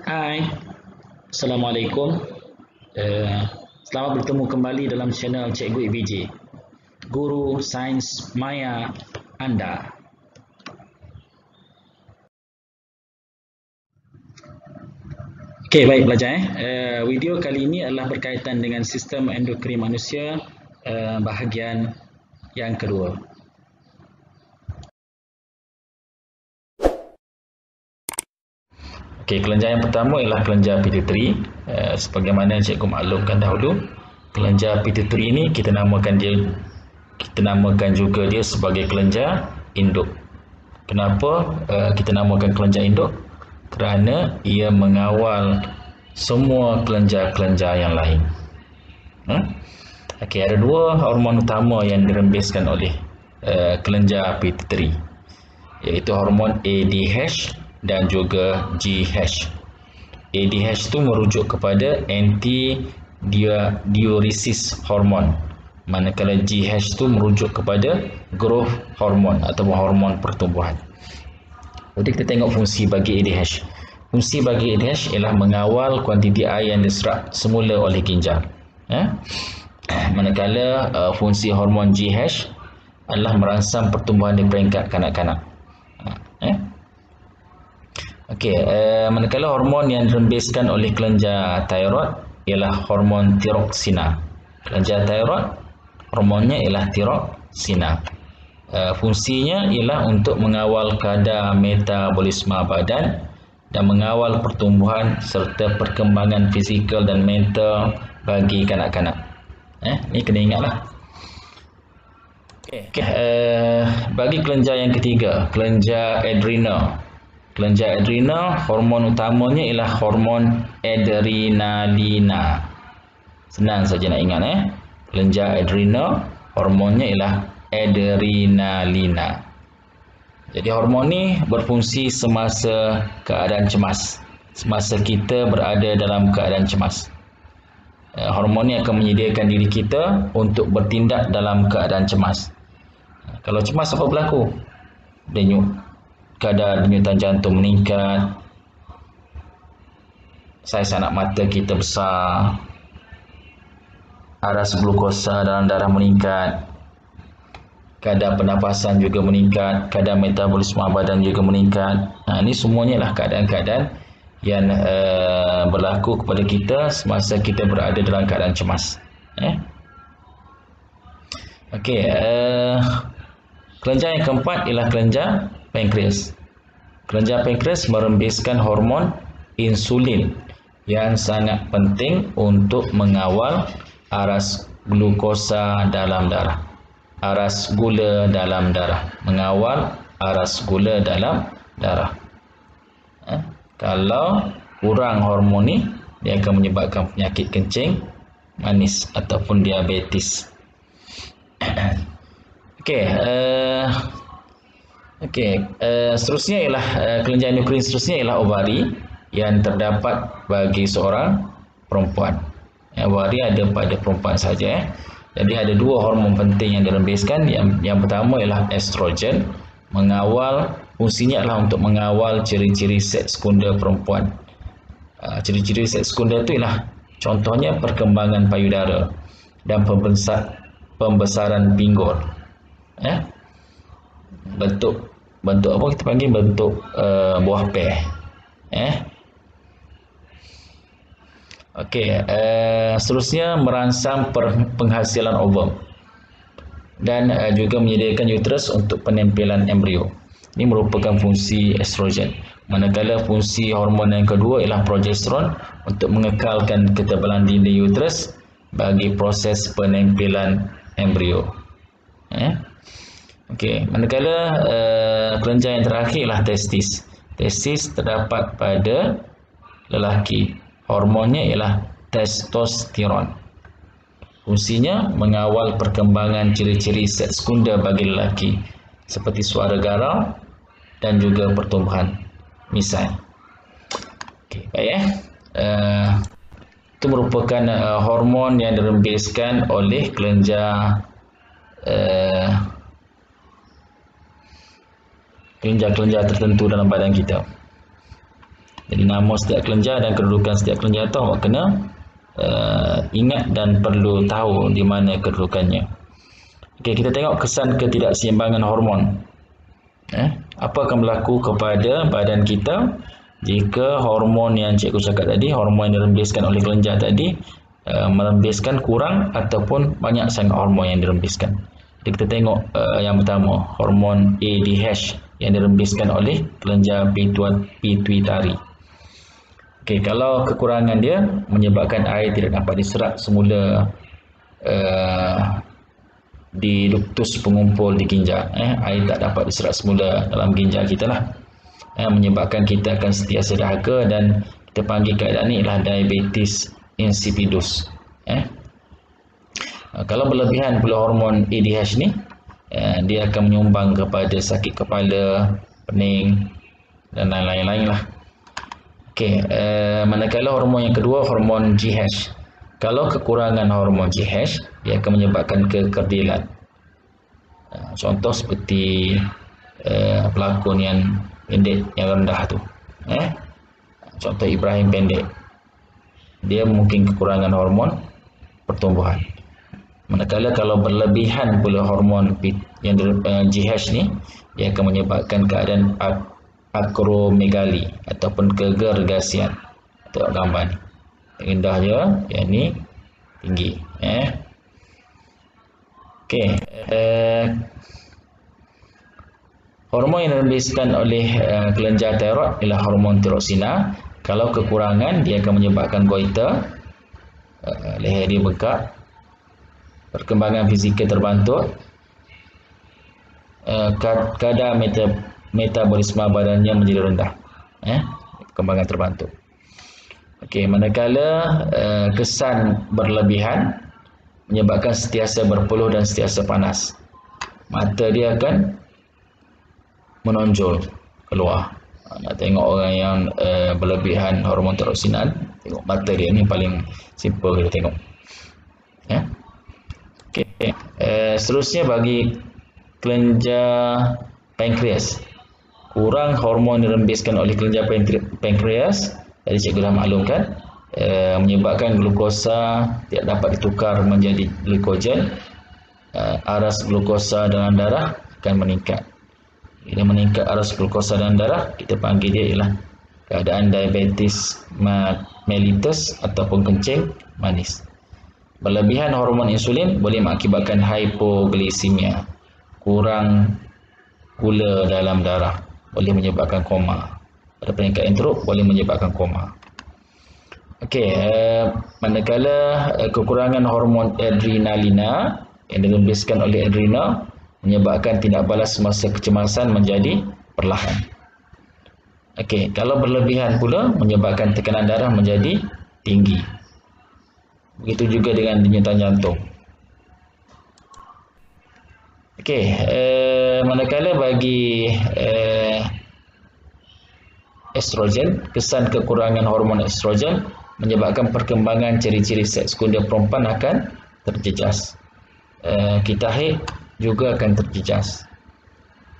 Hai, Assalamualaikum. Eh, Selamat bertemu kembali dalam channel Cikgu EBJ, Guru Sains Maya Anda. Okey, baik pelajar. Video kali ini adalah berkaitan dengan sistem endokrin manusia, bahagian yang kedua. Okey, kelenjar yang pertama ialah kelenjar pituitary. Sebagaimana cikgu maklumkan dahulu, kelenjar pituitary ini kita namakan juga dia sebagai kelenjar induk. Kenapa kita namakan kelenjar induk? Kerana ia mengawal semua kelenjar-kelenjar yang lain. Okey, ada dua hormon utama yang dirembeskan oleh kelenjar pituitary, iaitu hormon ADH dan juga GH. ADH itu merujuk kepada anti-diuresis hormon, manakala GH itu merujuk kepada growth hormon ataupun hormon pertumbuhan. Jadi kita tengok fungsi bagi ADH. Fungsi bagi ADH ialah mengawal kuantiti air yang diserap semula oleh ginjal. Manakala fungsi hormon GH adalah merangsang pertumbuhan di peringkat kanak-kanak. Okey, manakala hormon yang dirembeskan oleh kelenjar tiroid ialah hormon tiroksina. Kelenjar tiroid hormonnya ialah tiroksina. Fungsinya ialah untuk mengawal kadar metabolisme badan dan mengawal pertumbuhan serta perkembangan fizikal dan mental bagi kanak-kanak. Ni kena ingatlah. Okey, bagi kelenjar yang ketiga, kelenjar adrenal. Kelenjar adrenal, hormon utamanya ialah hormon adrenalina. Senang saja nak ingat. Kelenjar adrenal, hormonnya ialah adrenalina. Jadi hormon ni berfungsi semasa keadaan cemas, semasa kita berada dalam keadaan cemas. Hormon ni akan menyediakan diri kita untuk bertindak dalam keadaan cemas. Kalau cemas apa berlaku? Denyut, kadar denyutan jantung meningkat, saiz anak mata kita besar, aras glukosa dalam darah meningkat, kadar pernafasan juga meningkat, kadar metabolisme badan juga meningkat. Ini semuanya adalah keadaan-keadaan yang berlaku kepada kita semasa kita berada dalam keadaan cemas. Okey, kelenjar yang keempat ialah kelenjar pankreas. Kelenjar pankreas merembeskan hormon insulin yang sangat penting untuk mengawal aras glukosa dalam darah, aras gula dalam darah, mengawal aras gula dalam darah. Kalau kurang hormon ni, dia akan menyebabkan penyakit kencing manis ataupun diabetes. Seterusnya ialah kelenjar endokrin seterusnya ialah ovari yang terdapat bagi seorang perempuan. Ovari ada pada perempuan saja. Jadi ada dua hormon penting yang dirembeskan. Yang pertama ialah estrogen, fungsinya adalah untuk mengawal ciri-ciri seks sekunder perempuan. Ciri-ciri seks sekunder itu ialah contohnya perkembangan payudara dan pembesaran pinggul. Bentuk apa kita panggil bentuk buah pear. Seterusnya merangsang penghasilan ovum dan juga menyediakan uterus untuk penempelan embrio. Ini merupakan fungsi estrogen. Manakala fungsi hormon yang kedua ialah progesteron untuk mengekalkan ketebalan dinding uterus bagi proses penempelan embrio. Manakala kelenjar yang terakhir ialah testis. Testis terdapat pada lelaki. Hormonnya ialah testosteron. Fungsinya mengawal perkembangan ciri-ciri seks sekunder bagi lelaki seperti suara garau dan juga pertumbuhan misai. Itu merupakan hormon yang dirembeskan oleh kelenjar tertentu dalam badan kita. Jadi nama setiap kelenjar dan kedudukan setiap kelenjar tu awak kena ingat dan perlu tahu di mana kedudukannya. Okey, kita tengok kesan ketidakseimbangan hormon. Apa akan berlaku kepada badan kita jika hormon yang cikgu cakap tadi, hormon yang dirembeskan oleh kelenjar tadi merembeskan kurang ataupun banyak sangat hormon yang dirembeskan. Jadi kita tengok yang pertama, hormon ADH yang dirembeskan oleh kelenjar pituitari. Okey, kalau kekurangan dia menyebabkan air tidak dapat diserap semula di duktus pengumpul di ginjal. Air tak dapat diserap semula dalam ginjal kita lah. Menyebabkan kita akan sentiasa dahaga dan kita panggil keadaan ni ialah diabetes insipidus. Kalau berlebihan pula hormon ADH ni, dia akan menyumbang kepada sakit kepala, pening dan lain-lain lah. Okey, manakala hormon yang kedua, hormon GH. Kalau kekurangan hormon GH, dia akan menyebabkan kekerdilan. Contoh seperti pelakon yang pendek, yang rendah tu. Contoh Ibrahim pendek. Dia mungkin kekurangan hormon pertumbuhan. Manakala kalau berlebihan pula hormon yang GH ni, dia akan menyebabkan keadaan akromegali ataupun kegergasian. Tengok gambar ni. Rendah je, yang ni tinggi. Okey. Hormon yang dirembeskan oleh kelenjar tiroid ialah hormon tiroksina. Kalau kekurangan, dia akan menyebabkan goiter, leher dia bengkak, perkembangan fizikal terbantu, kadar metabolisme badannya menjadi rendah. Perkembangan terbantu. Okey, manakala kesan berlebihan menyebabkan sentiasa berpeluh dan sentiasa panas. Mata dia akan menonjol keluar. Nak tengok orang yang berlebihan hormon tiroksinan, tengok mata dia ni paling simple kita tengok. Okey. Seterusnya bagi kelenjar pankreas. Kurang hormon dirembeskan oleh kelenjar pankreas, tadi cikgu dah maklumkan, menyebabkan glukosa tidak dapat ditukar menjadi glikogen. Aras glukosa dalam darah akan meningkat. Bila meningkat aras glukosa dalam darah, kita panggil dia ialah keadaan diabetes mellitus ataupun kencing manis. Berlebihan hormon insulin boleh mengakibatkan hypoglycemia, kurang gula dalam darah, boleh menyebabkan koma. Pada peringkat yang teruk boleh menyebabkan koma. Okey, manakala kekurangan hormon adrenalina yang dirembeskan oleh adrenal menyebabkan tindak balas masa kecemasan menjadi perlahan. Okey, kalau berlebihan pula menyebabkan tekanan darah menjadi tinggi. Begitu juga dengan denyutan jantung. Okey, manakala bagi estrogen, kesan kekurangan hormon estrogen menyebabkan perkembangan ciri-ciri seks sekunder perempuan akan terjejas. Kita haid juga akan terjejas.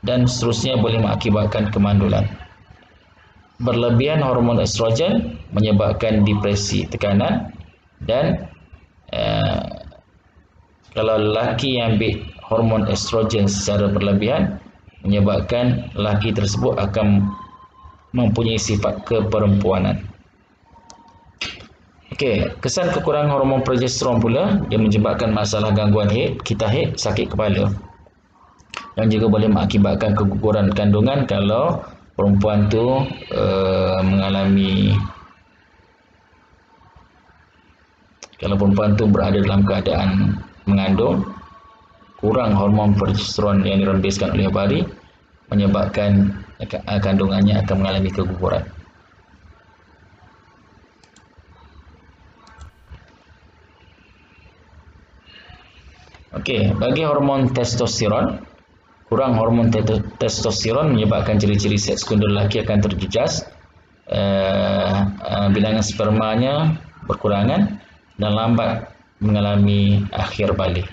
Dan seterusnya boleh mengakibatkan kemandulan. Berlebihan hormon estrogen menyebabkan depresi, tekanan, dan kalau lelaki yang ambil hormon estrogen secara berlebihan menyebabkan lelaki tersebut akan mempunyai sifat keperempuanan. Okey, kesan kekurangan hormon progesteron pula dia menyebabkan masalah gangguan haid, kita haid, sakit kepala. Dan juga boleh mengakibatkan keguguran kandungan kalau perempuan tu berada dalam keadaan mengandung, kurang hormon progesteron yang dirembeskan oleh ovari menyebabkan kandungannya akan mengalami keguguran. Okey, bagi hormon testosteron, kurang hormon testosteron menyebabkan ciri-ciri seks sekunder lelaki akan terjejas, bilangan spermanya berkurangan dan lambat mengalami akhir balik.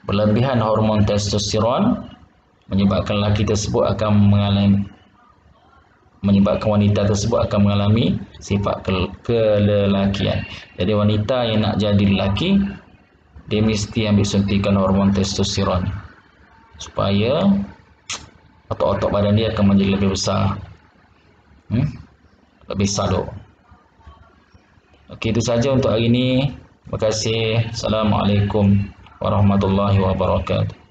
Berlebihan hormon testosteron menyebabkan lelaki tersebut akan menyebabkan wanita tersebut akan mengalami sifat kelelakian. Jadi wanita yang nak jadi lelaki, dia mesti ambil suntikan hormon testosteron supaya otot-otot badan dia akan menjadi lebih besar. Lebih saluk. Okey, itu saja untuk hari ini. Terima kasih. Assalamualaikum warahmatullahi wabarakatuh.